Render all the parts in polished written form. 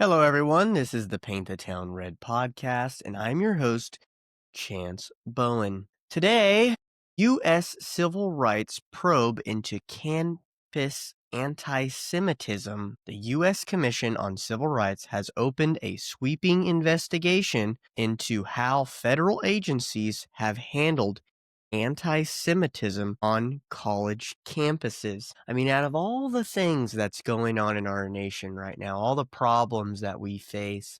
Hello, everyone. This is the Paint the Town Red podcast, and I'm your host, Chance Bowen. Today, U.S. civil rights probe into campus antisemitism. The U.S. Commission on Civil Rights has opened a sweeping investigation into how federal agencies have handled anti-Semitism on college campuses. I mean, out of all the things that's going on in our nation right now, all the problems that we face,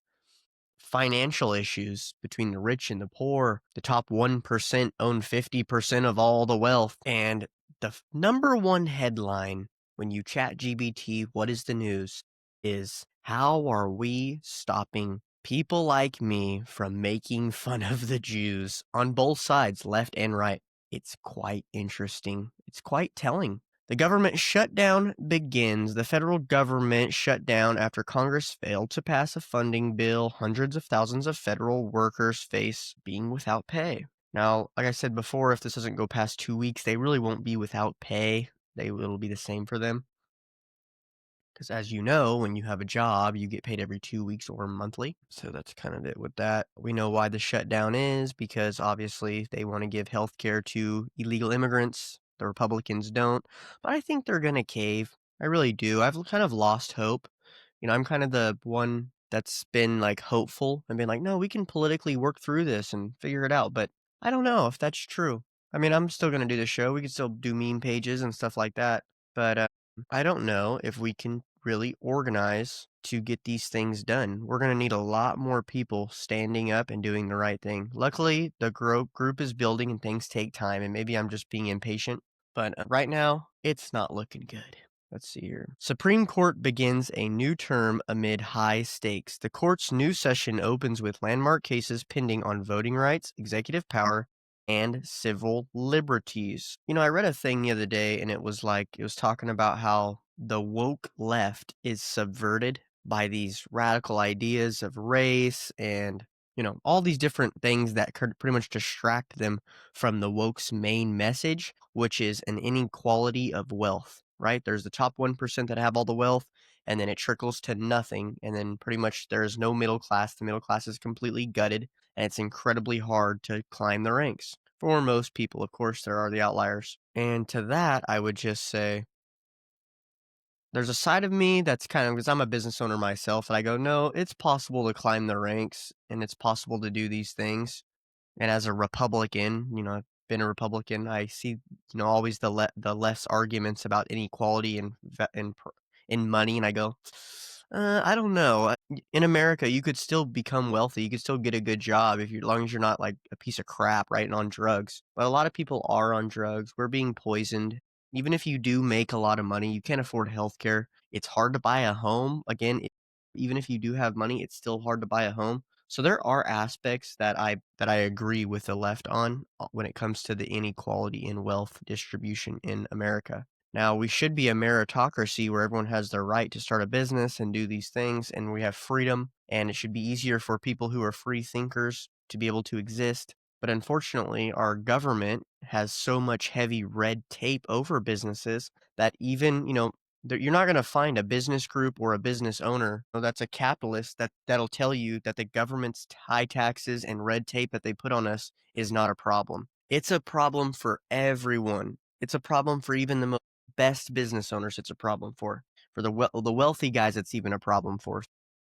financial issues between the rich and the poor, the top 1% own 50% of all the wealth, and the number one headline when you chat GBT, what is the news, is how are we stopping people like me from making fun of the Jews on both sides, left and right? It's quite interesting. It's quite telling. The government shutdown begins. The federal government shut down after Congress failed to pass a funding bill. Hundreds of thousands of federal workers face being without pay. Now, like I said before, if this doesn't go past 2 weeks, they really won't be without pay. It'll be the same for them. Because as you know, when you have a job, you get paid every 2 weeks or monthly. So that's kind of it with that. We know why the shutdown is because obviously they want to give health care to illegal immigrants. The Republicans don't. But I think they're going to cave. I really do. I've kind of lost hope. I'm kind of the one that's been like hopeful and been like, no, we can politically work through this and figure it out. But I don't know if that's true. I mean, I'm still going to do the show. We can still do meme pages and stuff like that. But I don't know if we can really organize to get these things done. We're going to need a lot more people standing up and doing the right thing. Luckily, the group is building and things take time, and maybe I'm just being impatient. But right now, it's not looking good. Let's see here. Supreme Court begins a new term amid high stakes. The court's new session opens with landmark cases pending on voting rights, executive power, and civil liberties. I read a thing the other day and it was talking about how the woke left is subverted by these radical ideas of race and all these different things that could pretty much distract them from the woke's main message, which is an inequality of wealth, right? There's the top 1% that have all the wealth, and then it trickles to nothing, and then pretty much there's no middle class. The middle class is completely gutted, and it's incredibly hard to climb the ranks. For most people, of course, there are the outliers. And to that, I would just say, there's a side of me that's kind of, because I'm a business owner myself, that I go, no, it's possible to climb the ranks, and it's possible to do these things. And as a Republican, I've been a Republican. I see, always the left's arguments about inequality in money, and I go, I don't know. In America, you could still become wealthy. You could still get a good job as long as you're not like a piece of crap, right, and on drugs. But a lot of people are on drugs. We're being poisoned. Even if you do make a lot of money, you can't afford healthcare. It's hard to buy a home. Again, even if you do have money, it's still hard to buy a home. So there are aspects that I agree with the left on when it comes to the inequality in wealth distribution in America. Now, we should be a meritocracy where everyone has their right to start a business and do these things, and we have freedom, and it should be easier for people who are free thinkers to be able to exist. But unfortunately, our government has so much heavy red tape over businesses that even, you're not going to find a business group or a business owner that's a capitalist that'll tell you that the government's high taxes and red tape that they put on us is not a problem. It's a problem for everyone. It's a problem for even the best business owners. It's a problem for the wealthy guys. It's even a problem for.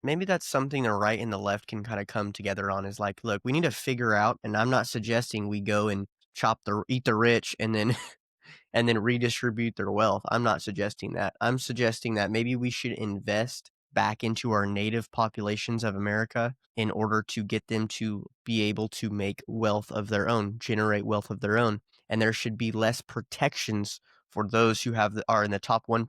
Maybe that's something the right and the left can kind of come together on, is like, look, we need to figure out, and I'm not suggesting we go and eat the rich and then and then redistribute their wealth. I'm not suggesting that. I'm suggesting that maybe we should invest back into our native populations of America in order to get them to be able to make wealth of their own, generate wealth of their own. And there should be less protections for those who are in the top 1%,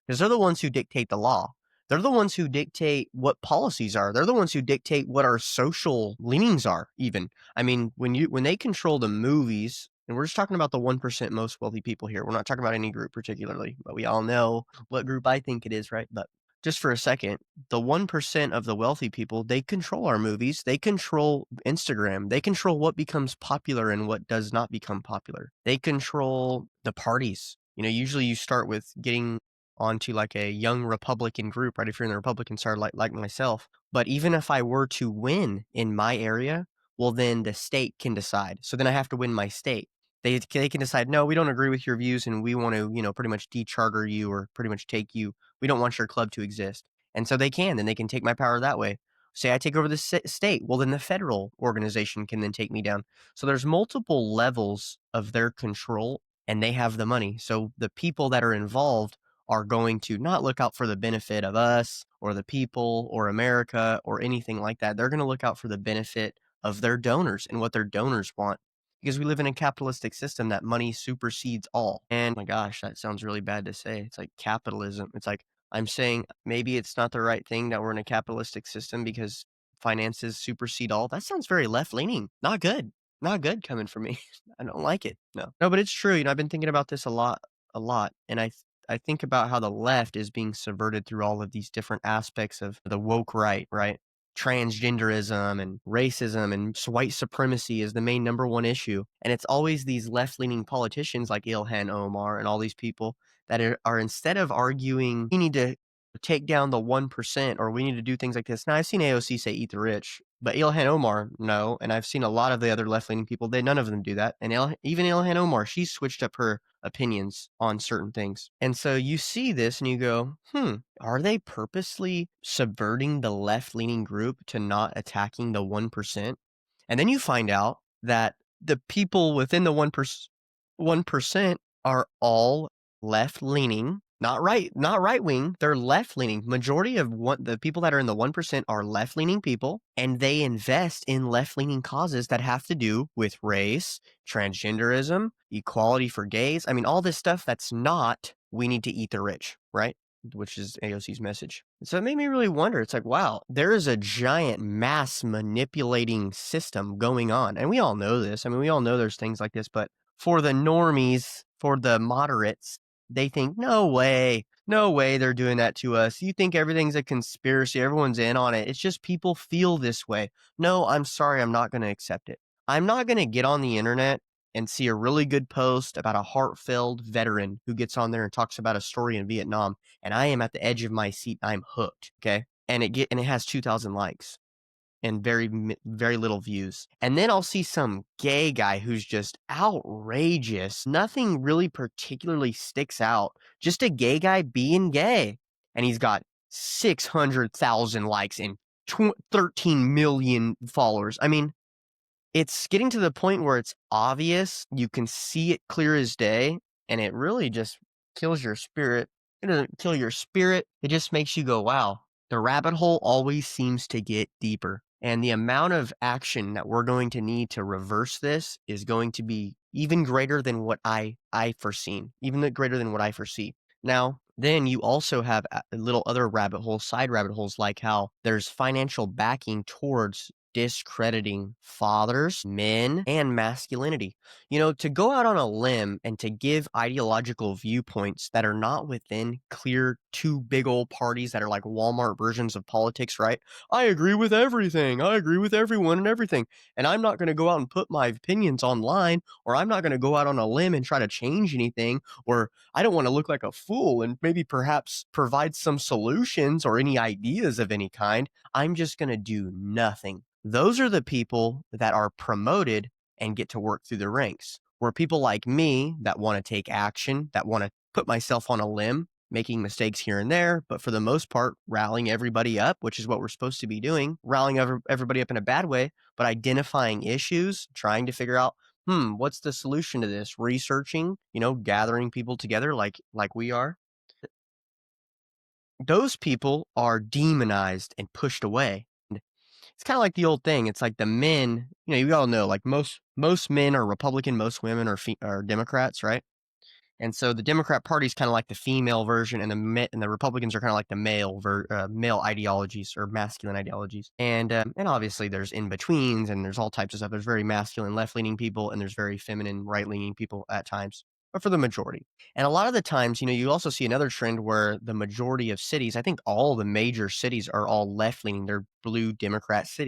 because they're the ones who dictate the law. They're the ones who dictate what policies are. They're the ones who dictate what our social leanings are, even. I mean, when they control the movies, and we're just talking about the 1% most wealthy people here. We're not talking about any group particularly, but we all know what group I think it is, right? But just for a second, the 1% of the wealthy people, they control our movies. They control Instagram. They control what becomes popular and what does not become popular. They control the parties. Usually you start with getting onto like a young Republican group, right? If you're in the Republican side, like myself. But even if I were to win in my area, well, then the state can decide. So then I have to win my state. They can decide, no, we don't agree with your views, and we want to, pretty much decharter you or pretty much take you. We don't want your club to exist, and so they can. Then they can take my power that way. Say I take over the state, well, then the federal organization can then take me down. So there's multiple levels of their control, and they have the money. So the people that are involved are going to not look out for the benefit of us or the people or America or anything like that. They're going to look out for the benefit of their donors and what their donors want, because we live in a capitalistic system that money supersedes all. And my gosh, that sounds really bad to say. It's like capitalism. It's like I'm saying maybe it's not the right thing that we're in a capitalistic system because finances supersede all. That sounds very left leaning. Not good. Not good coming from me. I don't like it. No. No, but it's true. I've been thinking about this a lot. And I think about how the left is being subverted through all of these different aspects of the woke right? Transgenderism and racism and white supremacy is the main number one issue. And it's always these left leaning politicians like Ilhan Omar and all these people that are instead of arguing, we need to take down the 1% or we need to do things like this. Now, I've seen AOC say eat the rich, but Ilhan Omar, no. And I've seen a lot of the other left leaning people, none of them do that. And even Ilhan Omar, she's switched up her opinions on certain things. And so you see this and you go, are they purposely subverting the left leaning group to not attacking the 1%? And then you find out that the people within the 1% are all left leaning, not right wing. They're left leaning. Majority of the people that are in the 1% are left leaning people, and they invest in left leaning causes that have to do with race, transgenderism, equality for gays. I mean, all this stuff that's not, we need to eat the rich, right? Which is AOC's message. So it made me really wonder. It's like, wow, there is a giant mass manipulating system going on. And we all know this. I mean, we all know there's things like this, but for the normies, for the moderates, they think, no way they're doing that to us. You think everything's a conspiracy, everyone's in on it. It's just people feel this way. No, I'm sorry, I'm not going to accept it. I'm not going to get on the internet and see a really good post about a heart-filled veteran who gets on there and talks about a story in Vietnam, and I am at the edge of my seat. I'm hooked, okay? And it has 2,000 likes and very little views. And then I'll see some gay guy who's just outrageous. Nothing really particularly sticks out. Just a gay guy being gay. And he's got 600,000 likes and 13 million followers. I mean, it's getting to the point where it's obvious. You can see it clear as day, and it really just kills your spirit. It doesn't kill your spirit. It just makes you go, wow, the rabbit hole always seems to get deeper. And the amount of action that we're going to need to reverse this is going to be even greater than what I foreseen, greater than what I foresee. Now, then you also have little other rabbit holes, side rabbit holes, like how there's financial backing towards discrediting fathers, men, and masculinity. To go out on a limb and to give ideological viewpoints that are not within clear two big old parties that are like Walmart versions of politics, right? I agree with everything. I agree with everyone and everything. And I'm not going to go out and put my opinions online, or I'm not going to go out on a limb and try to change anything, or I don't want to look like a fool and maybe perhaps provide some solutions or any ideas of any kind. I'm just going to do nothing. Those are the people that are promoted and get to work through the ranks. Where people like me that want to take action, that want to put myself on a limb, making mistakes here and there, but for the most part, rallying everybody up, which is what we're supposed to be doing, rallying everybody up in a bad way, but identifying issues, trying to figure out, what's the solution to this? Researching, gathering people together like we are. Those people are demonized and pushed away. It's kind of like the old thing. It's like the men, you all know, like most men are Republican, most women are Democrats, right? And so the Democrat Party is kind of like the female version, and the Republicans are kind of like the male ideologies or masculine ideologies. And obviously there's in betweens, and there's all types of stuff. There's very masculine left leaning people, and there's very feminine right leaning people at times, but for the majority. And a lot of the times, you also see another trend where the majority of cities, I think all the major cities are all left leaning. They're blue Democrats.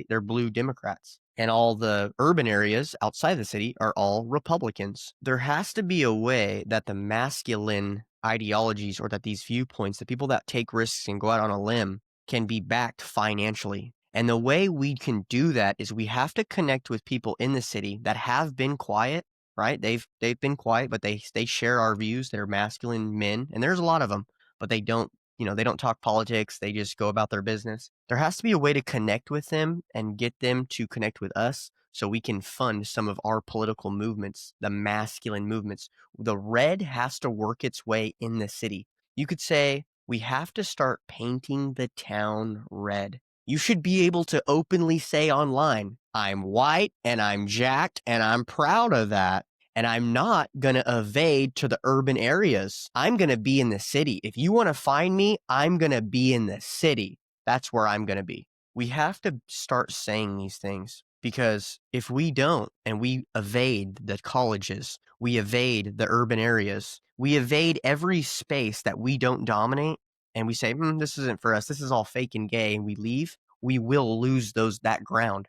And all the urban areas outside the city are all Republicans. There has to be a way that the masculine ideologies or that these viewpoints, the people that take risks and go out on a limb can be backed financially. And the way we can do that is we have to connect with people in the city that have been quiet, right? They've been quiet, but they share our views. They're masculine men, and there's a lot of them, but they don't, they don't talk politics. They just go about their business. There has to be a way to connect with them and get them to connect with us so we can fund some of our political movements, the masculine movements. The red has to work its way in the city. You could say we have to start painting the town red. You should be able to openly say online, I'm white and I'm jacked and I'm proud of that. And I'm not going to evade to the urban areas. I'm going to be in the city. If you want to find me, I'm going to be in the city. That's where I'm going to be. We have to start saying these things because if we don't and we evade the colleges, we evade the urban areas, we evade every space that we don't dominate, and we say, this isn't for us, this is all fake and gay, and we leave, we will lose that ground.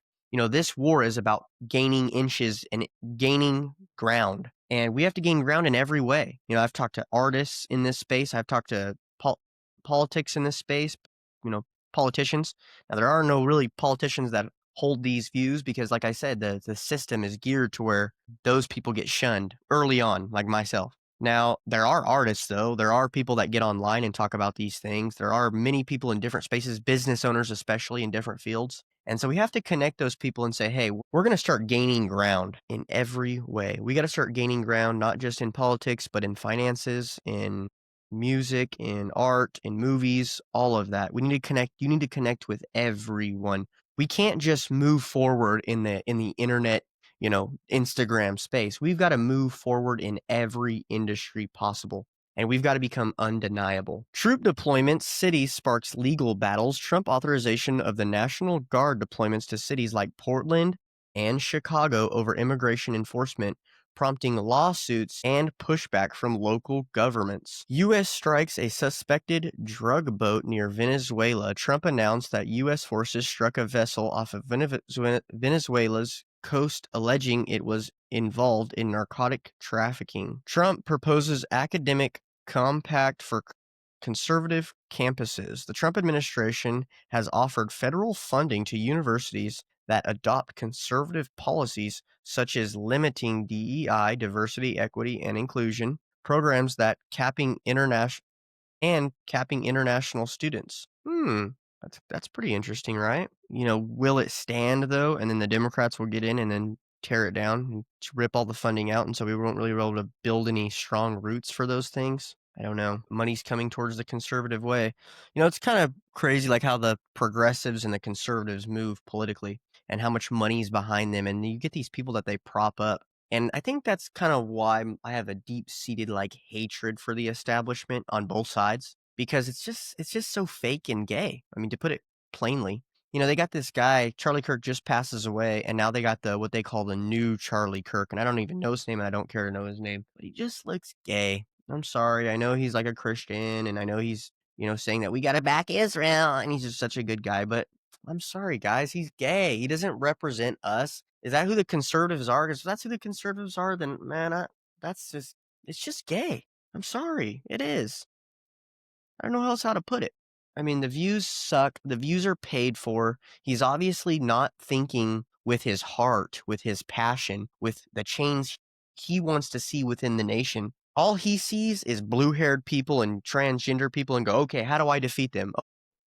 This war is about gaining inches and gaining ground, and we have to gain ground in every way. I've talked to artists in this space. I've talked to politics in this space, politicians. Now, there are no really politicians that hold these views because, like I said, the system is geared to where those people get shunned early on, like myself. Now, there are artists, though. There are people that get online and talk about these things. There are many people in different spaces, business owners, especially in different fields. And so we have to connect those people and say, hey, we're going to start gaining ground in every way. We got to start gaining ground, not just in politics, but in finances, in music, in art, in movies, all of that. We need to connect. You need to connect with everyone. We can't just move forward in the internet, Instagram space. We've got to move forward in every industry possible. And we've got to become undeniable. Troop deployments, cities sparks legal battles. Trump authorization of the National Guard deployments to cities like Portland and Chicago over immigration enforcement, prompting lawsuits and pushback from local governments. U.S. strikes a suspected drug boat near Venezuela. Trump announced that U.S. forces struck a vessel off of Venezuela's coast, alleging it was involved in narcotic trafficking. Trump proposes academic compact for conservative campuses. The Trump administration has offered federal funding to universities that adopt conservative policies such as limiting DEI, diversity, equity, and inclusion, programs that capping international students. That's pretty interesting, right? Will it stand though? And then the Democrats will get in and then tear it down and rip all the funding out, and so we won't really be able to build any strong roots for those things. I don't know. Money's coming towards the conservative way. It's kind of crazy like how the progressives and the conservatives move politically and how much money's behind them, and you get these people that they prop up. And I think that's kind of why I have a deep-seated hatred for the establishment on both sides, because it's just so fake and gay. I mean, to put it plainly, they got this guy, Charlie Kirk just passes away, and now they got what they call the new Charlie Kirk, and I don't even know his name, and I don't care to know his name, but he just looks gay. I'm sorry. I know he's like a Christian, and I know he's, saying that we got to back Israel, and he's just such a good guy, but I'm sorry, guys. He's gay. He doesn't represent us. Is that who the conservatives are? Because if that's who the conservatives are, then, man, it's just gay. I'm sorry. It is. I don't know else how to put it. I mean, the views suck. The views are paid for. He's obviously not thinking with his heart, with his passion, with the change he wants to see within the nation. All he sees is blue-haired people and transgender people and go, okay, how do I defeat them?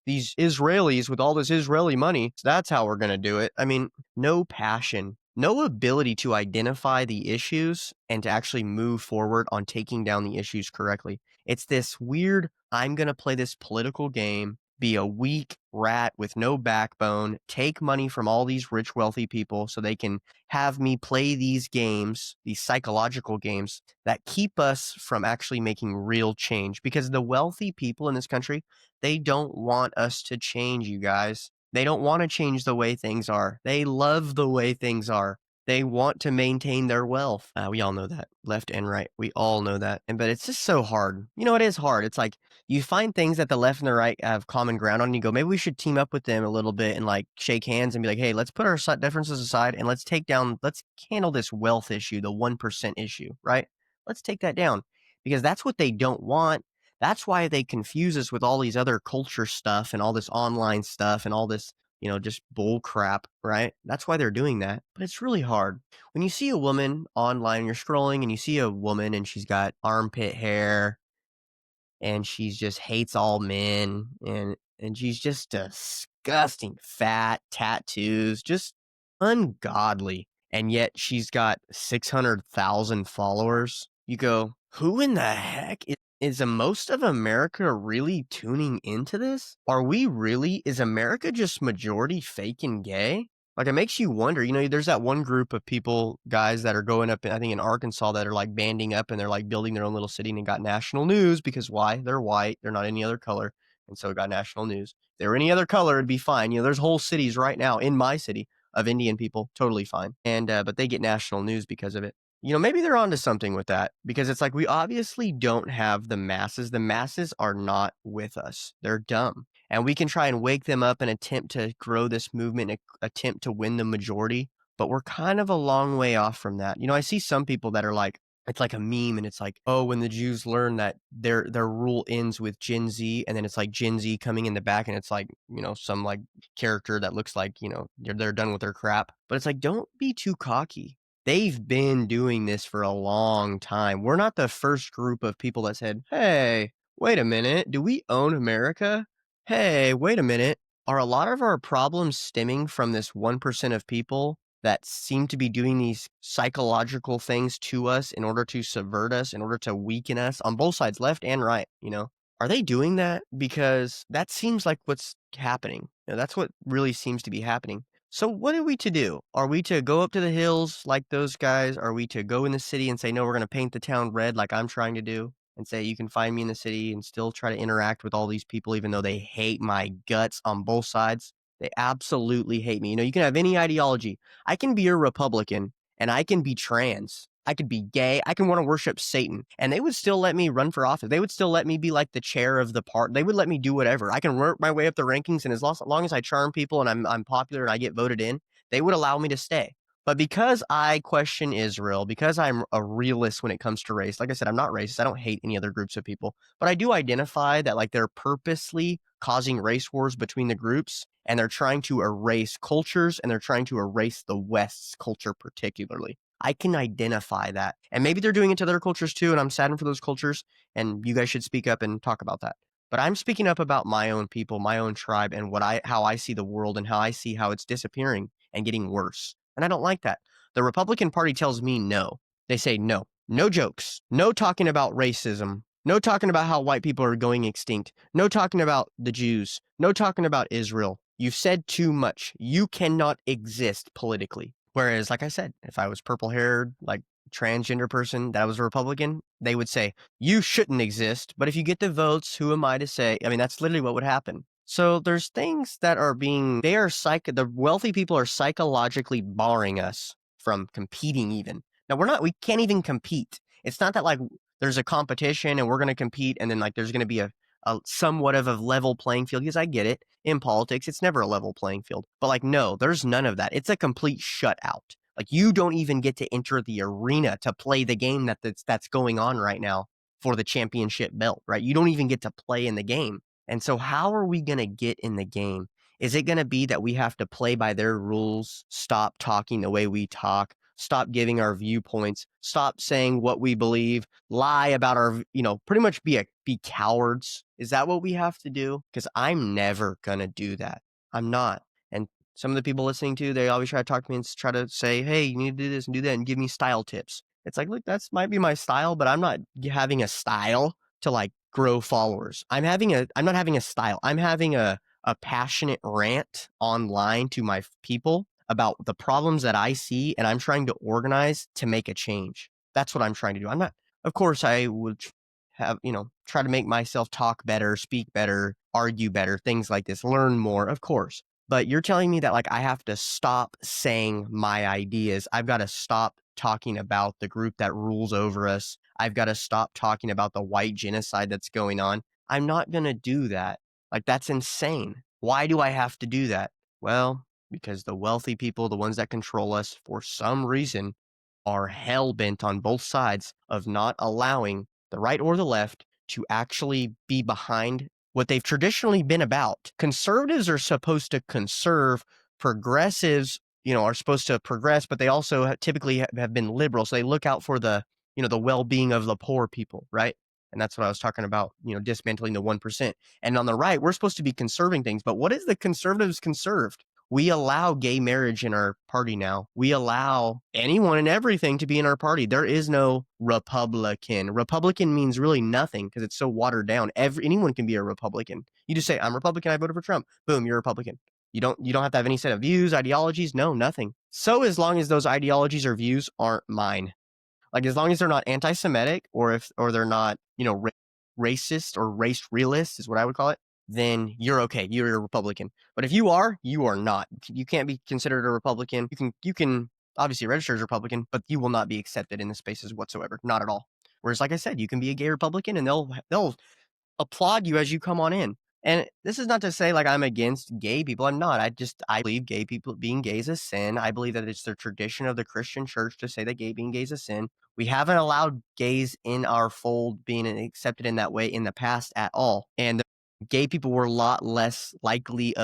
These Israelis with all this Israeli money, so that's how we're going to do it. I mean, no passion, no ability to identify the issues and to actually move forward on taking down the issues correctly. It's this weird, I'm going to play this political game, be a weak rat with no backbone, take money from all these rich, wealthy people so they can have me play these games, these psychological games that keep us from actually making real change. Because the wealthy people in this country, they don't want us to change, you guys. They don't want to change the way things are. They love the way things are. They want to maintain their wealth. We all know that, left and right. We all know that. But it's just so hard. It is hard. It's like you find things that the left and the right have common ground on. And you go, maybe we should team up with them a little bit and shake hands and be like, hey, let's put our differences aside and let's handle this wealth issue, the 1% issue, right? Let's take that down. because that's what they don't want. That's why they confuse us with all these other culture stuff and all this online stuff and all this, just bull crap, right? That's why they're doing that. But it's really hard. When you see a woman online, you're scrolling and you see a woman and she's got armpit hair and she's just hates all men and she's just disgusting, fat, tattoos, just ungodly. And yet she's got 600,000 followers. You go, who in the heck is most of America really tuning into this? Is America just majority fake and gay? Like, it makes you wonder, there's that one group of people, guys that are going up, I think in Arkansas, that are like banding up and they're like building their own little city and it got national news because why? They're white. They're not any other color. And so it got national news. If they were any other color, it'd be fine. There's whole cities right now in my city of Indian people, totally fine. And, but they get national news because of it. Maybe they're onto something with that because it's like we obviously don't have the masses. The masses are not with us. They're dumb. And we can try and wake them up and attempt to grow this movement, and attempt to win the majority. But we're kind of a long way off from that. I see some people that are like, it's like a meme and it's like, oh, when the Jews learn that their rule ends with Gen Z, and then it's like Gen Z coming in the back and it's like, some like character that looks like, they're done with their crap. But it's like, don't be too cocky. They've been doing this for a long time. We're not the first group of people that said, hey, wait a minute, do we own America? Hey, wait a minute. Are a lot of our problems stemming from this 1% of people that seem to be doing these psychological things to us in order to subvert us, in order to weaken us on both sides, left and right, Are they doing that? Because that seems like what's happening. That's what really seems to be happening. So what are we to do? Are we to go up to the hills like those guys? Are we to go in the city and say, no, we're going to paint the town red like I'm trying to do? And say, you can find me in the city and still try to interact with all these people, even though they hate my guts on both sides. They absolutely hate me. You can have any ideology. I can be a Republican and I can be trans. I could be gay. I can want to worship Satan. And they would still let me run for office. They would still let me be like the chair of the part. They would let me do whatever. I can work my way up the rankings. And as long as I charm people and I'm popular and I get voted in, they would allow me to stay. But because I question Israel, because I'm a realist when it comes to race, like I said, I'm not racist. I don't hate any other groups of people, but I do identify that like they're purposely causing race wars between the groups, and they're trying to erase cultures, and they're trying to erase the West's culture particularly. I can identify that. And maybe they're doing it to other cultures too, and I'm saddened for those cultures, and you guys should speak up and talk about that. But I'm speaking up about my own people, my own tribe, and how I see the world and how I see how it's disappearing and getting worse. And I don't like that. The Republican Party tells me no. They say no. No jokes. No talking about racism. No talking about how white people are going extinct. No talking about the Jews. No talking about Israel. You've said too much. You cannot exist politically. Whereas, like I said, if I was purple haired, like transgender person that was a Republican, they would say, you shouldn't exist. But if you get the votes, who am I to say? I mean, that's literally what would happen. So there's things that are the wealthy people are psychologically barring us from competing even. Now we can't even compete. It's not that like there's a competition and we're going to compete and then like there's going to be a somewhat of a level playing field. Because I get it. In politics, it's never a level playing field. But like, no, there's none of that. It's a complete shutout. Like you don't even get to enter the arena to play the game that's going on right now for the championship belt, right? You don't even get to play in the game. And so how are we going to get in the game? Is it going to be that we have to play by their rules, stop talking the way we talk, stop giving our viewpoints, stop saying what we believe, lie about our, pretty much be cowards? Is that what we have to do? Because I'm never going to do that. I'm not. And some of the people listening to, they always try to talk to me and try to say, hey, you need to do this and do that and give me style tips. It's like, look, that's might be my style, but I'm not having a style to like grow followers. I'm not having a style. I'm having a passionate rant online to my people about the problems that I see, and I'm trying to organize to make a change. That's what I'm trying to do. I'm not, of course, I would have, try to make myself talk better, speak better, argue better, things like this, learn more, of course. But you're telling me that like I have to stop saying my ideas. I've got to stop talking about the group that rules over us. I've got to stop talking about the white genocide that's going on. I'm not going to do that. Like, that's insane. Why do I have to do that? Well, because the wealthy people, the ones that control us, for some reason, are hell bent on both sides of not allowing the right or the left, to actually be behind what they've traditionally been about. Conservatives are supposed to conserve. Progressives, are supposed to progress, but they also typically have been liberal. So they look out for the well-being of the poor people, right? And that's what I was talking about, dismantling the 1%. And on the right, we're supposed to be conserving things. But what is the conservatives conserved? We allow gay marriage in our party now. We allow anyone and everything to be in our party. There is no Republican. Republican means really nothing because it's so watered down. Anyone can be a Republican. You just say, I'm Republican, I voted for Trump. Boom, you're a Republican. You don't have to have any set of views, ideologies, no, nothing. So as long as those ideologies or views aren't mine. Like as long as they're not anti-Semitic or they're not, racist or race realist is what I would call it, then you're okay. You're a Republican. But if you are not. You can't be considered a Republican. You can obviously register as a Republican, but you will not be accepted in the spaces whatsoever. Not at all. Whereas, like I said, you can be a gay Republican and they'll applaud you as you come on in. And this is not to say like I'm against gay people. I'm not. I believe gay people being gay is a sin. I believe that it's the tradition of the Christian church to say that being gay is a sin. We haven't allowed gays in our fold being accepted in that way in the past at all. And gay people were a lot less likely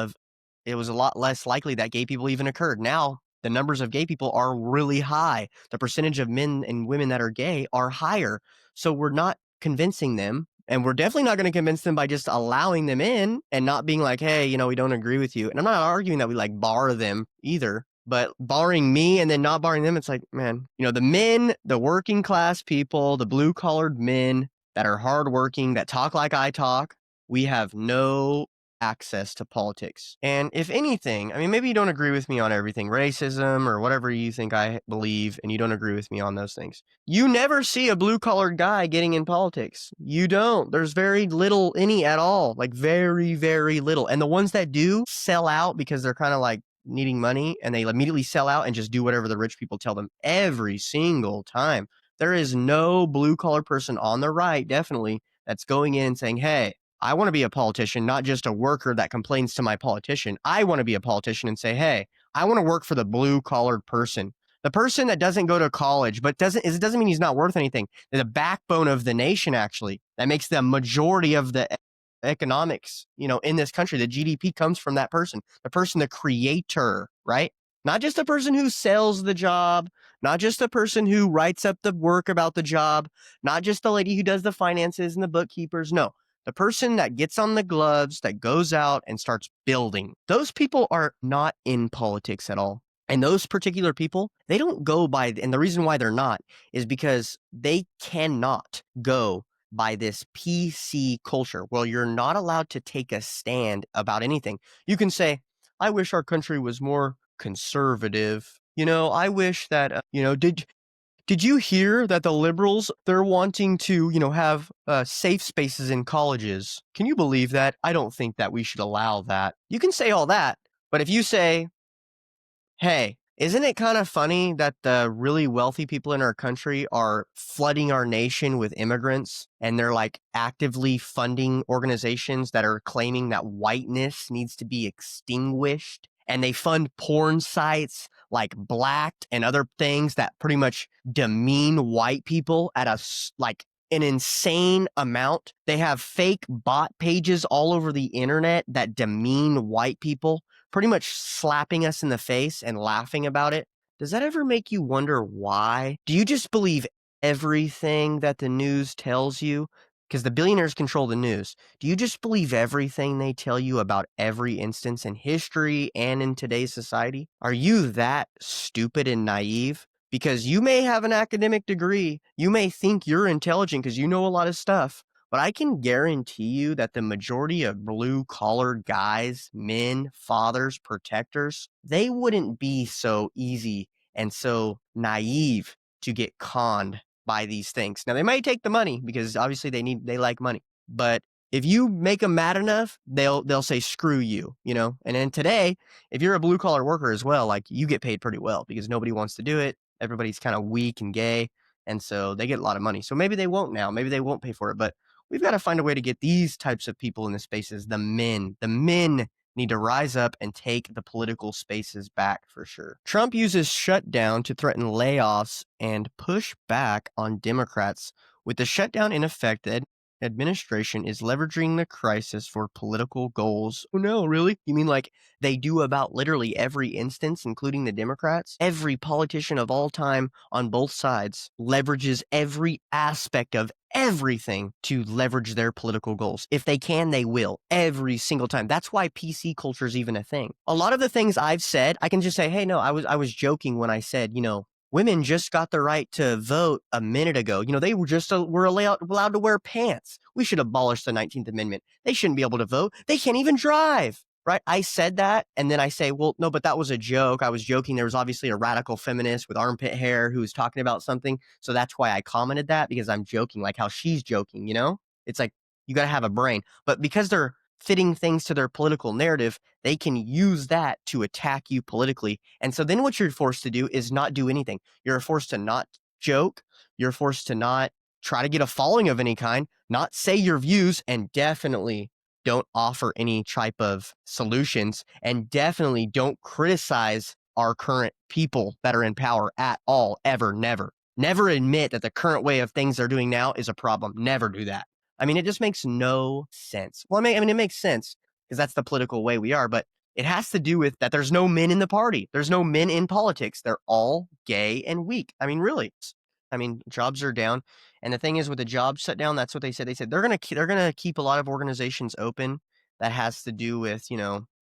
it was a lot less likely that gay people even occurred. Now the numbers of gay people are really high. The percentage of men and women that are gay are higher. So we're not convincing them. And we're definitely not going to convince them by just allowing them in and not being like, hey, we don't agree with you. And I'm not arguing that we like bar them either, but barring me and then not barring them, it's like, man, the men, the working class people, the blue collared men that are hardworking, that talk like I talk, we have no access to politics. And if anything, I mean, maybe you don't agree with me on everything, racism or whatever you think I believe, and you don't agree with me on those things. You never see a blue-collared guy getting in politics. You don't. There's very little, any at all, like very, very little. And the ones that do sell out because they're kind of like needing money and they immediately sell out and just do whatever the rich people tell them every single time. There is no blue-collar person on the right, definitely, that's going in and saying, hey, I want to be a politician, not just a worker that complains to my politician. I want to be a politician and say, hey, I want to work for the blue collared person. The person that doesn't go to college, but it doesn't mean he's not worth anything. They're the backbone of the nation, actually. That makes the majority of the economics, in this country. The GDP comes from that person, the creator, right? Not just the person who sells the job, not just the person who writes up the work about the job, not just the lady who does the finances and the bookkeepers. No, the person that gets on the gloves, that goes out and starts building. Those people are not in politics at all. And those particular people, they don't go by, and the reason why they're not is because they cannot go by this PC culture. Well, you're not allowed to take a stand about anything. You can say, I wish our country was more conservative. I wish that, did you hear that the liberals, they're wanting to, have safe spaces in colleges? Can you believe that? I don't think that we should allow that. You can say all that, but if you say, hey, isn't it kind of funny that the really wealthy people in our country are flooding our nation with immigrants and they're like actively funding organizations that are claiming that whiteness needs to be extinguished? And they fund porn sites like Blacked and other things that pretty much demean white people at like an insane amount. They have fake bot pages all over the internet that demean white people, pretty much slapping us in the face and laughing about it. Does that ever make you wonder why? Do you just believe everything that the news tells you? Because the billionaires control the news. Do you just believe everything they tell you about every instance in history and in today's society? Are you that stupid and naive? Because you may have an academic degree, you may think you're intelligent because you know a lot of stuff, but I can guarantee you that the majority of blue-collar guys, men, fathers, protectors, they wouldn't be so easy and so naive to get conned by these things. Now, they might take the money because obviously they like money, but if you make them mad enough, they'll say screw you, And then today, if you're a blue collar worker as well, like you get paid pretty well because nobody wants to do it. Everybody's kind of weak and gay, and so they get a lot of money. So maybe they won't now. Maybe they won't pay for it, but we've got to find a way to get these types of people in the spaces. The men need to rise up and take the political spaces back for sure. Trump uses shutdown to threaten layoffs and push back on Democrats With the shutdown in effect, the administration is leveraging the crisis for political goals. Oh no, really? You mean like they do about literally every instance, including the Democrats? Every politician of all time on both sides leverages every aspect of everything to leverage their political goals. If they can, they will every single time. That's why PC culture is even a thing. A lot of the things I've said, I can just say, "Hey, no, I was joking when I said, women just got the right to vote a minute ago. They were just were allowed to wear pants. We should abolish the 19th Amendment. They shouldn't be able to vote. They can't even drive." Right? I said that, and then I say, well, no, but that was a joke. I was joking. There was obviously a radical feminist with armpit hair who was talking about something. So that's why I commented that, because I'm joking, like how she's joking, It's like, you got to have a brain. But because they're fitting things to their political narrative, they can use that to attack you politically. And so then what you're forced to do is not do anything. You're forced to not joke. You're forced to not try to get a following of any kind, not say your views, and definitely don't offer any type of solutions, and definitely don't criticize our current people that are in power at all, ever, never. Never admit that the current way of things they're doing now is a problem. Never do that. I mean, it just makes no sense. Well, it makes sense because that's the political way we are, but it has to do with that there's no men in the party. There's no men in politics. They're all gay and weak. I mean, really. I mean, jobs are down. And the thing is, with the job shutdown, that's what they said. They said they're gonna keep a lot of organizations open that has to do with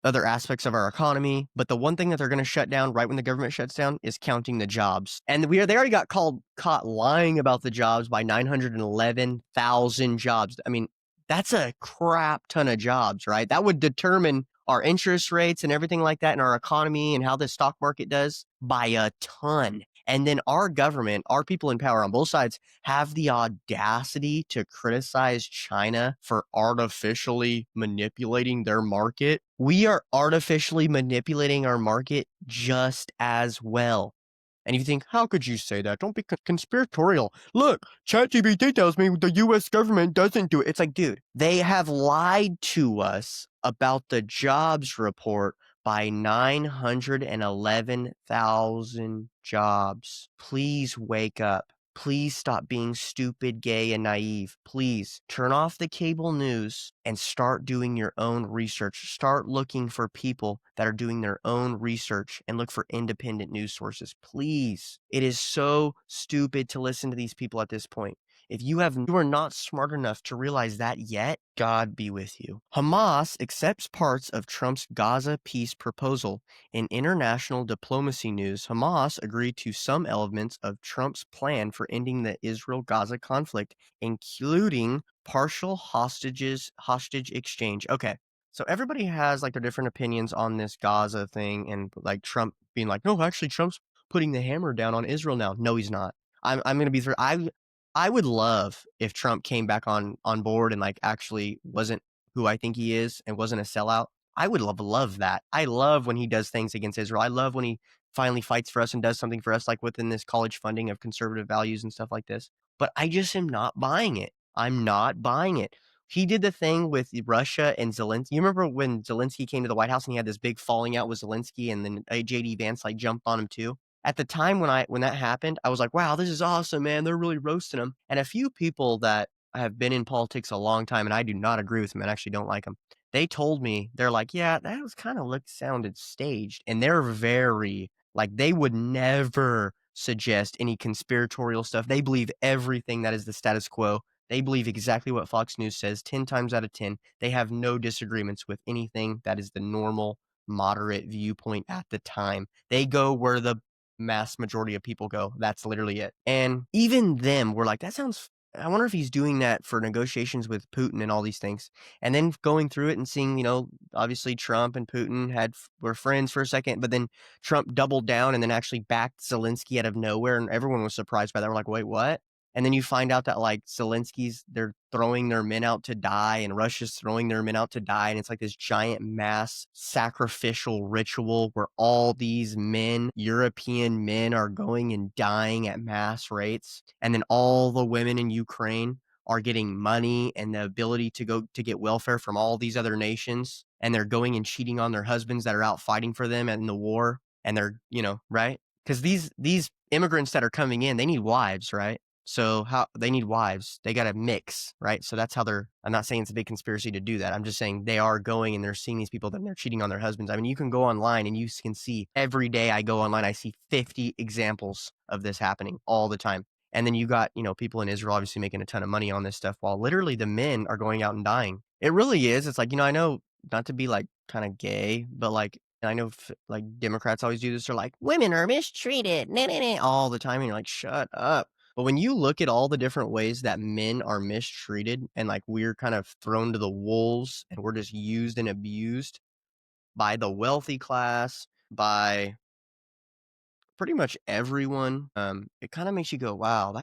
other aspects of our economy. But the one thing that they're gonna shut down right when the government shuts down is counting the jobs. And they already got caught lying about the jobs by 911,000 jobs. I mean, that's a crap ton of jobs, right? That would determine our interest rates and everything like that in our economy and how the stock market does by a ton. And then our government, our people in power on both sides, have the audacity to criticize China for artificially manipulating their market. We are artificially manipulating our market just as well. And if you think, how could you say that? Don't be conspiratorial. Look, ChatGPT tells me the US government doesn't do it. It's like, dude, they have lied to us about the jobs report by 911,000 jobs. Please wake up. Please stop being stupid, gay, and naive. Please turn off the cable news and start doing your own research. Start looking for people that are doing their own research and look for independent news sources. Please. It is so stupid to listen to these people at this point. If you are not smart enough to realize that yet, God be with you. Hamas accepts parts of Trump's Gaza peace proposal. In international diplomacy news, Hamas agreed to some elements of Trump's plan for ending the Israel-Gaza conflict, including partial hostage exchange. Okay. So everybody has like their different opinions on this Gaza thing, and like Trump being like, no, actually Trump's putting the hammer down on Israel now. No, he's not. I'm gonna be through. I would love if Trump came back on board and like actually wasn't who I think he is and wasn't a sellout. I would love that. I love when he does things against Israel. I love when he finally fights for us and does something for us, like within this college funding of conservative values and stuff like this. But I just am not buying it. I'm not buying it. He did the thing with Russia and Zelensky. You remember when Zelensky came to the White House and he had this big falling out with Zelensky, and then JD Vance like jumped on him too? At the time when that happened, I was like, wow, this is awesome, man. They're really roasting him. And a few people that have been in politics a long time, and I do not agree with them and actually don't like them, they told me, they're like, yeah, that was kind of sounded staged. And they're very, like, they would never suggest any conspiratorial stuff. They believe everything that is the status quo. They believe exactly what Fox News says 10 times out of 10. They have no disagreements with anything that is the normal, moderate viewpoint at the time. They go where the mass majority of people go. That's literally it. And even them were like, that sounds, I wonder if he's doing that for negotiations with Putin and all these things. And then going through it and seeing, obviously Trump and Putin were friends for a second, but then Trump doubled down and then actually backed Zelensky out of nowhere, and everyone was surprised by that. We're like, wait, what? And then you find out that like they're throwing their men out to die, and Russia's throwing their men out to die. And it's like this giant mass sacrificial ritual where all these men, European men, are going and dying at mass rates. And then all the women in Ukraine are getting money and the ability to go to get welfare from all these other nations. And they're going and cheating on their husbands that are out fighting for them in the war. And they're, right? Because these immigrants that are coming in, they need wives, right? So how they need wives. They got to mix, right? So that's how I'm not saying it's a big conspiracy to do that. I'm just saying they are going and they're seeing these people that they're cheating on their husbands. I mean, you can go online and you can see every day I go online, I see 50 examples of this happening all the time. And then you got, people in Israel obviously making a ton of money on this stuff while literally the men are going out and dying. It really is. It's like, I know not to be like kind of gay, but like, and I know like Democrats always do this. They're like, women are mistreated all the time. And you're like, shut up. But when you look at all the different ways that men are mistreated and like we're kind of thrown to the wolves and we're just used and abused by the wealthy class, by pretty much everyone, it kind of makes you go, wow,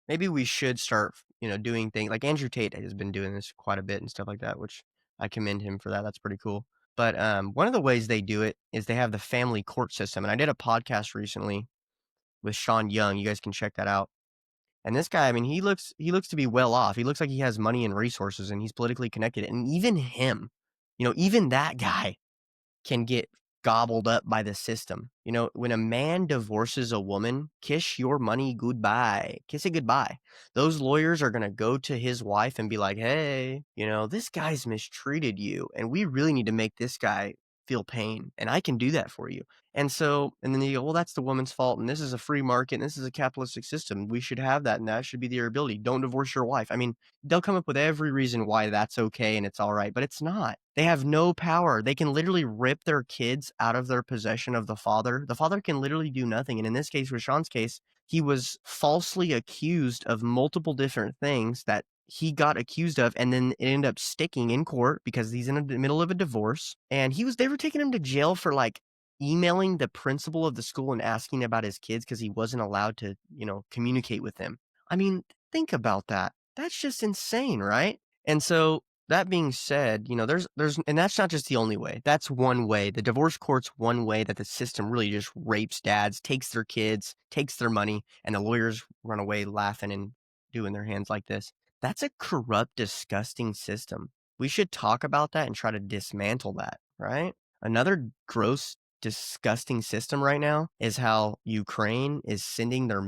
maybe we should start, doing things like Andrew Tate has been doing this quite a bit and stuff like that, which I commend him for that. That's pretty cool. But one of the ways they do it is they have the family court system. And I did a podcast recently with Sean Young. You guys can check that out. And this guy, I mean, he looks to be well off. He looks like he has money and resources and he's politically connected. And even him, even that guy can get gobbled up by the system. When a man divorces a woman, kiss your money goodbye. Kiss it goodbye. Those lawyers are going to go to his wife and be like, hey, this guy's mistreated you. And we really need to make this guy feel pain. And I can do that for you. And then you go, well, that's the woman's fault. And this is a free market. And this is a capitalistic system. We should have that. And that should be their ability. Don't divorce your wife. I mean, they'll come up with every reason why that's okay and it's all right, but it's not. They have no power. They can literally rip their kids out of their possession of the father. The father can literally do nothing. And in this case, with Sean's case, he was falsely accused of multiple different things that he got accused of, and then it ended up sticking in court because he's in the middle of a divorce. And they were taking him to jail for like emailing the principal of the school and asking about his kids because he wasn't allowed to, communicate with them. I mean, think about that. That's just insane, right? And so that being said, and that's not just the only way. That's one way. The divorce court's one way that the system really just rapes dads, takes their kids, takes their money, and the lawyers run away laughing and doing their hands like this. That's a corrupt, disgusting system. We should talk about that and try to dismantle that, right? Another gross, disgusting system right now is how Ukraine is sending their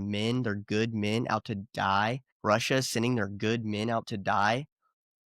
good men out to die. Russia is sending their good men out to die.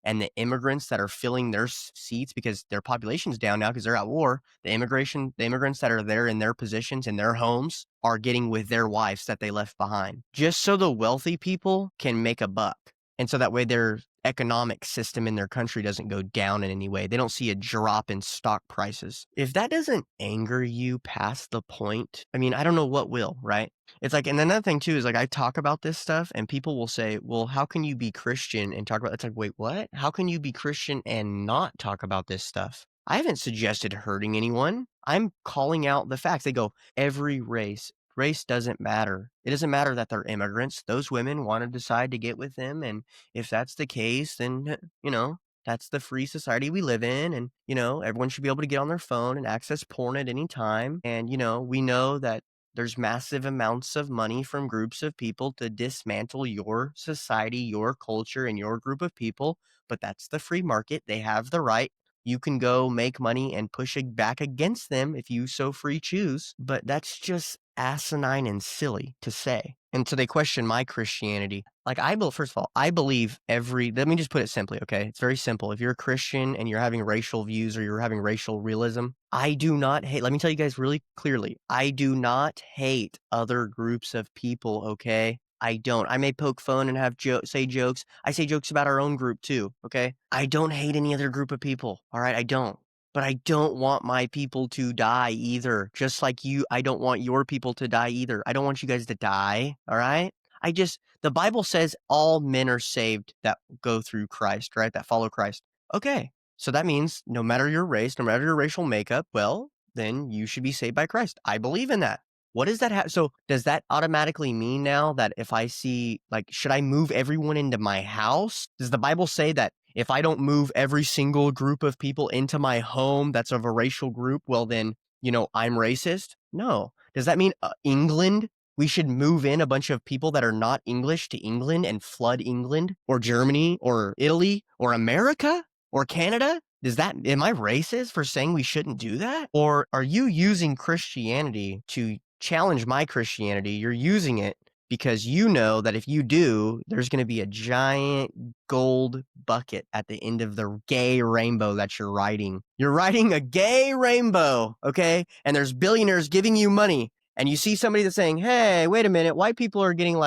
And the immigrants that are filling their seats because their population's down now because they're at war, the immigrants that are there in their positions in their homes are getting with their wives that they left behind, just so the wealthy people can make a buck. And so that way their economic system in their country doesn't go down in any way. They don't see a drop in stock prices. If that doesn't anger you past the point, I mean, I don't know what will, right? It's like, and another thing too is like I talk about this stuff and people will say, well, how can you be Christian and talk about it's like, wait, what? How can you be Christian and not talk about this stuff? I haven't suggested hurting anyone. I'm calling out the facts. They go, every race doesn't matter. It doesn't matter that they're immigrants. Those women want to decide to get with them. And if that's the case, then, that's the free society we live in. And, everyone should be able to get on their phone and access porn at any time. And, we know that there's massive amounts of money from groups of people to dismantle your society, your culture, and your group of people. But that's the free market. They have the right. You can go make money and push it back against them if you so free choose. But that's just asinine and silly to say. And so they question my Christianity. Like first of all, I believe let me just put it simply, okay? It's very simple. If you're a Christian and you're having racial views or you're having racial realism, I do not hate, let me tell you guys really clearly, I do not hate other groups of people, okay? I don't. I may poke fun and say jokes. I say jokes about our own group too, okay? I don't hate any other group of people, all right? I don't. But I don't want my people to die either. Just like I don't want your people to die either. I don't want you guys to die, all right? The Bible says all men are saved that go through Christ, right? That follow Christ. Okay, so that means no matter your race, no matter your racial makeup, well, then you should be saved by Christ. I believe in that. What does that have? So does that automatically mean now that if I see, like, should I move everyone into my house? Does the Bible say that if I don't move every single group of people into my home that's of a racial group, well, then, I'm racist? No. Does that mean England? We should move in a bunch of people that are not English to England and flood England or Germany or Italy or America or Canada? Am I racist for saying we shouldn't do that? Or are you using Christianity to challenge my Christianity? You're using it because you know that if you do, there's going to be a giant gold bucket at the end of the gay rainbow that you're riding. You're riding a gay rainbow, okay? And there's billionaires giving you money. And you see somebody that's saying, hey, wait a minute, white people are getting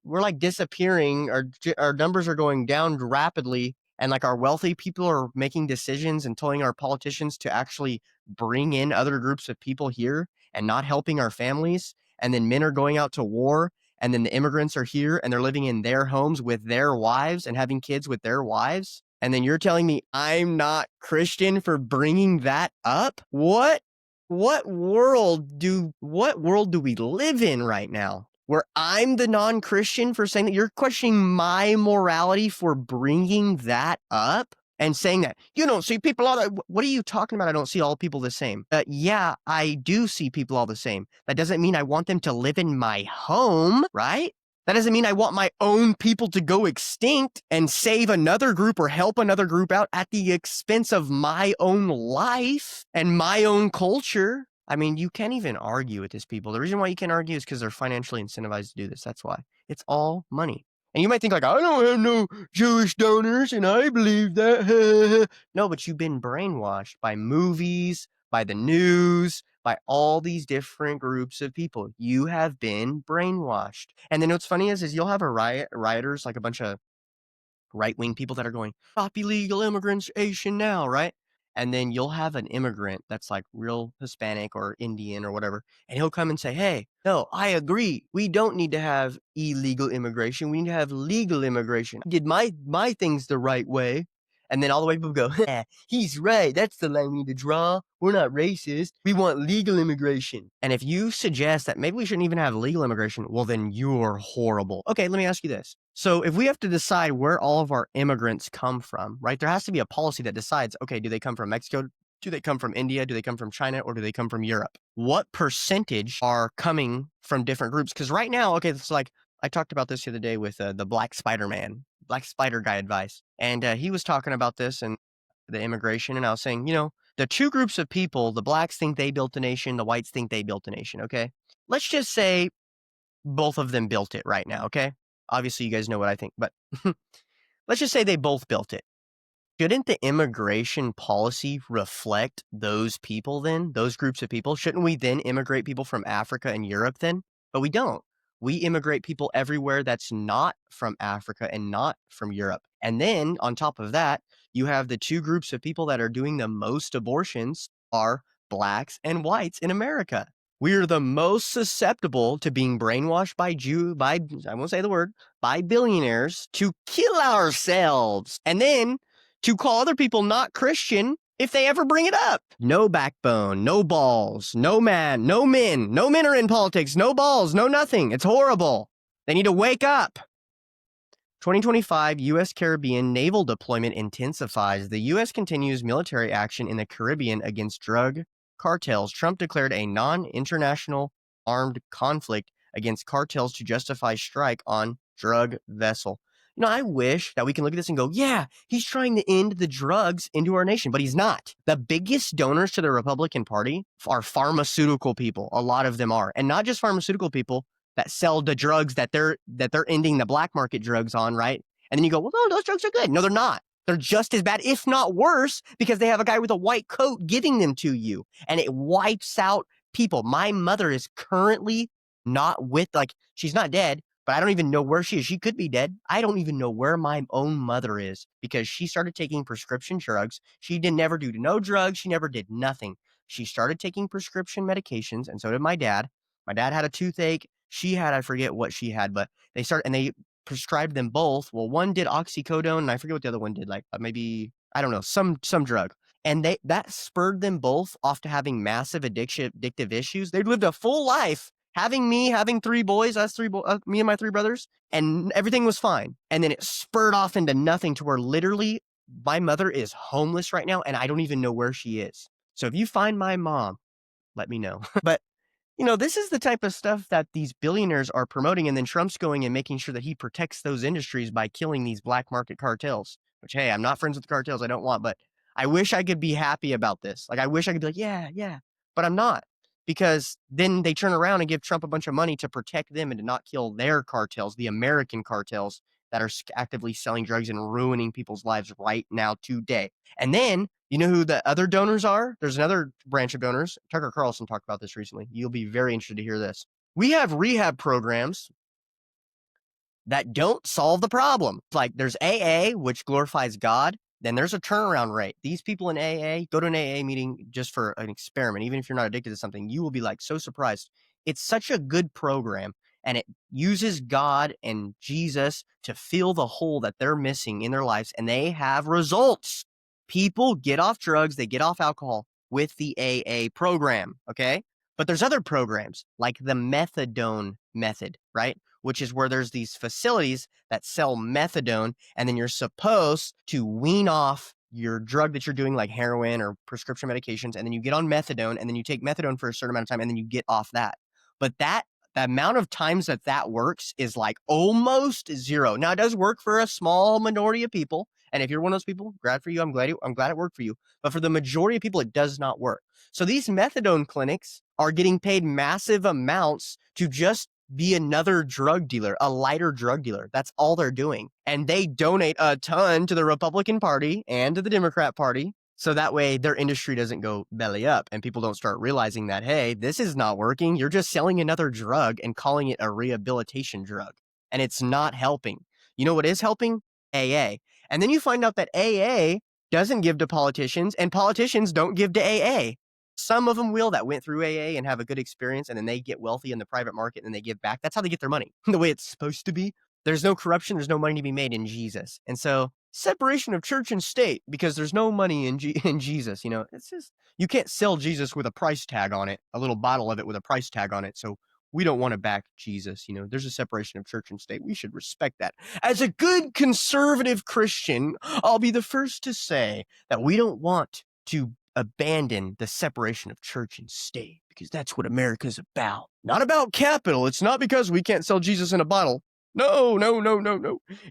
we're disappearing. Our numbers are going down rapidly. And our wealthy people are making decisions and telling our politicians to actually bring in other groups of people here and not helping our families. And then men are going out to war, and then the immigrants are here and they're living in their homes with their wives and having kids with their wives. And then you're telling me I'm not Christian for bringing that up? What world do we live in right now? Where I'm the non-Christian for saying that? You're questioning my morality for bringing that up? And saying that you don't see people all that. What are you talking about? I don't see all people the same. Yeah, I do see people all the same. That doesn't mean I want them to live in my home, right? That doesn't mean I want my own people to go extinct and save another group or help another group out at the expense of my own life and my own culture. I mean, you can't even argue with these people. The reason why you can't argue is because they're financially incentivized to do this. That's why. It's all money. And you might think I don't have no Jewish donors and I believe that. No, but you've been brainwashed by movies, by the news, by all these different groups of people. You have been brainwashed. And then what's funny is you'll have rioters, a bunch of right-wing people that are going, stop illegal immigration now, right? And then you'll have an immigrant that's real Hispanic or Indian or whatever, and he'll come and say, hey, no, I agree. We don't need to have illegal immigration. We need to have legal immigration. I did my things the right way. And then all the white people go, yeah, he's right. That's the line we need to draw. We're not racist. We want legal immigration. And if you suggest that maybe we shouldn't even have legal immigration, well, then you're horrible. Okay, let me ask you this. So if we have to decide where all of our immigrants come from, right, there has to be a policy that decides, okay, do they come from Mexico? Do they come from India? Do they come from China? Or do they come from Europe? What percentage are coming from different groups? Because right now, okay, it's I talked about this the other day with the Black Spider guy advice. And he was talking about this and the immigration. And I was saying, the two groups of people, the blacks think they built a nation, the whites think they built a nation, okay? Let's just say both of them built it right now, okay? Obviously, you guys know what I think, but let's just say they both built it. Shouldn't the immigration policy reflect those people then, those groups of people? Shouldn't we then immigrate people from Africa and Europe then? But we don't. We immigrate people everywhere that's not from Africa and not from Europe. And then on top of that, you have the two groups of people that are doing the most abortions are blacks and whites in America. We are the most susceptible to being brainwashed by I won't say the word, by billionaires to kill ourselves. And then to call other people not Christian if they ever bring it up. No backbone, no balls, no man, no men. No men are in politics, no balls, no nothing. It's horrible. They need to wake up. 2025 U.S. Caribbean naval deployment intensifies. The U.S. continues military action in the Caribbean against drug cartels. Trump declared a non-international armed conflict against cartels to justify strike on drug vessel. I wish that we can look at this and go, yeah, he's trying to end the drugs into our nation, but he's not. The biggest donors to the Republican Party are pharmaceutical people. A lot of them are. And not just pharmaceutical people that sell the drugs that they're ending the black market drugs on, right? And then you go, well, no, those drugs are good. No, they're not. They're just as bad, if not worse, because they have a guy with a white coat giving them to you, and it wipes out people. My mother is currently not with, she's not dead, but I don't even know where she is. She could be dead. I don't even know where my own mother is because she started taking prescription drugs. She never do no drugs. She never did nothing. She started taking prescription medications, and so did my dad. My dad had a toothache. She had, I forget what she had, but they prescribed them both. Well, one did oxycodone, and I forget what the other one did, maybe, I don't know, some drug. And that spurred them both off to having massive addictive issues. They lived a full life having three boys, me and my three brothers, and everything was fine. And then it spurred off into nothing to where literally my mother is homeless right now, and I don't even know where she is. So if you find my mom, let me know. But this is the type of stuff that these billionaires are promoting, and then Trump's going and making sure that he protects those industries by killing these black market cartels, which, hey, I'm not friends with the cartels. I don't want, but I wish I could be happy about this. I wish I could be like, yeah, but I'm not, because then they turn around and give Trump a bunch of money to protect them and to not kill their cartels, the American cartels that are actively selling drugs and ruining people's lives right now today. And then, you know who the other donors are? There's another branch of donors. Tucker Carlson talked about this recently. You'll be very interested to hear this. We have rehab programs that don't solve the problem. Like there's AA, which glorifies God. Then there's a turnaround rate. These people in AA, go to an AA meeting just for an experiment. Even if you're not addicted to something, you will be like so surprised. It's such a good program, and it uses God and Jesus to fill the hole that they're missing in their lives, and they have results. People get off drugs, they get off alcohol with the AA program, okay? But there's other programs like the methadone method, right? Which is where there's these facilities that sell methadone, and then you're supposed to wean off your drug that you're doing, like heroin or prescription medications, and then you get on methadone, and then you take methadone for a certain amount of time, and then you get off that. But the amount of times that works is like almost zero. Now, it does work for a small minority of people, and if you're one of those people, glad for you. I'm glad it worked for you. But for the majority of people, it does not work. So these methadone clinics are getting paid massive amounts to just be another drug dealer, a lighter drug dealer. That's all they're doing. And they donate a ton to the Republican Party and to the Democrat Party. So that way their industry doesn't go belly up and people don't start realizing that, hey, this is not working. You're just selling another drug and calling it a rehabilitation drug. And it's not helping. You know what is helping? AA. And then you find out that AA doesn't give to politicians and politicians don't give to AA. Some of them will that went through AA and have a good experience, and then they get wealthy in the private market and they give back. That's how they get their money, the way it's supposed to be. There's no corruption. There's no money to be made in Jesus. And so separation of church and state, because there's no money in Jesus. You know, it's just, you can't sell Jesus with a price tag on it, a little bottle of it with a price tag on it. So we don't want to back Jesus. You know, there's a separation of church and state. We should respect that. As a good conservative Christian, I'll be the first to say that we don't want to abandon the separation of church and state, because that's what America's about. Not about capital. It's not because we can't sell Jesus in a bottle. No.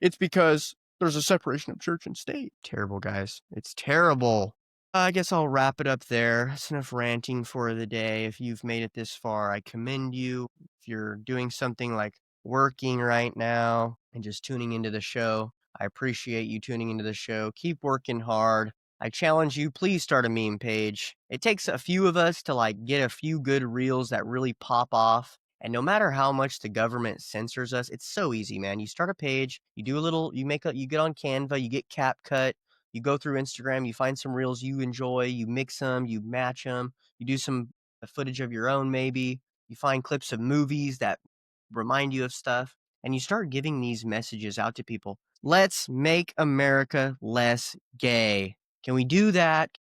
It's because there's a separation of church and state. Terrible, guys. It's terrible. I guess I'll wrap it up there. That's enough ranting for the day. If you've made it this far, I commend you. If you're doing something like working right now and just tuning into the show, I appreciate you tuning into the show. Keep working hard. I challenge you, please start a meme page. It takes a few of us to like get a few good reels that really pop off. And no matter how much the government censors us, it's so easy, man. You start a page, you do a little, you get on Canva, you get CapCut, you go through Instagram, you find some reels you enjoy, you mix them, you match them, you do some footage of your own maybe, you find clips of movies that remind you of stuff, and you start giving these messages out to people. Let's make America less gay. Can we do that?